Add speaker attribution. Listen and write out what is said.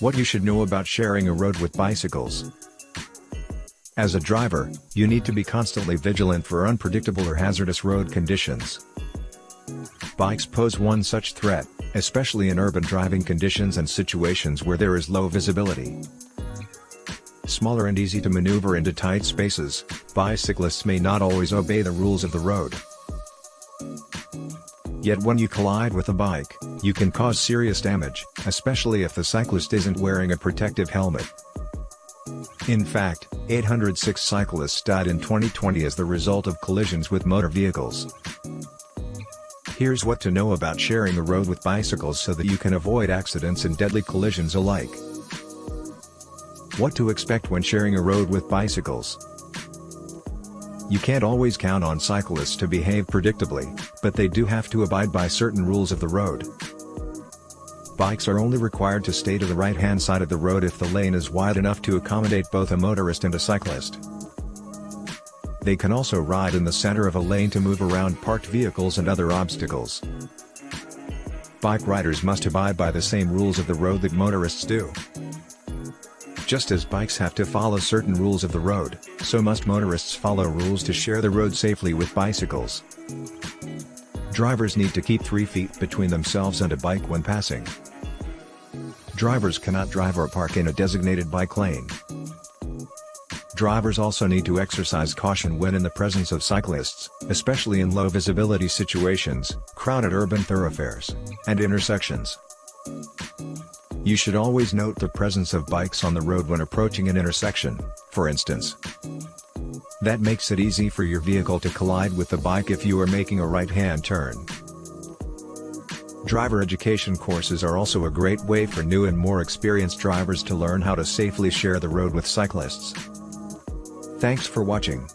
Speaker 1: What you should know about sharing a road with bicycles. As a driver, you need to be constantly vigilant for unpredictable or hazardous road conditions. Bikes pose one such threat, especially in urban driving conditions and situations where there is low visibility. Smaller and easy to maneuver into tight spaces, bicyclists may not always obey the rules of the road. Yet when you collide with a bike, you can cause serious damage, especially if the cyclist isn't wearing a protective helmet. In fact, 806 cyclists died in 2020 as the result of collisions with motor vehicles. Here's what to know about sharing a road with bicycles so that you can avoid accidents and deadly collisions alike. What to expect when sharing a road with bicycles. You can't always count on cyclists to behave predictably, but they do have to abide by certain rules of the road. Bikes are only required to stay to the right-hand side of the road if the lane is wide enough to accommodate both a motorist and a cyclist. They can also ride in the center of a lane to move around parked vehicles and other obstacles. Bike riders must abide by the same rules of the road that motorists do. Just as bikes have to follow certain rules of the road, so must motorists follow rules to share the road safely with bicycles. Drivers need to keep 3 feet between themselves and a bike when passing. Drivers cannot drive or park in a designated bike lane. Drivers also need to exercise caution when in the presence of cyclists, especially in low visibility situations, crowded urban thoroughfares, and intersections. You should always note the presence of bikes on the road when approaching an intersection, for instance. That makes it easy for your vehicle to collide with the bike if you are making a right-hand turn. Driver education courses are also a great way for new and more experienced drivers to learn how to safely share the road with cyclists. Thanks for watching.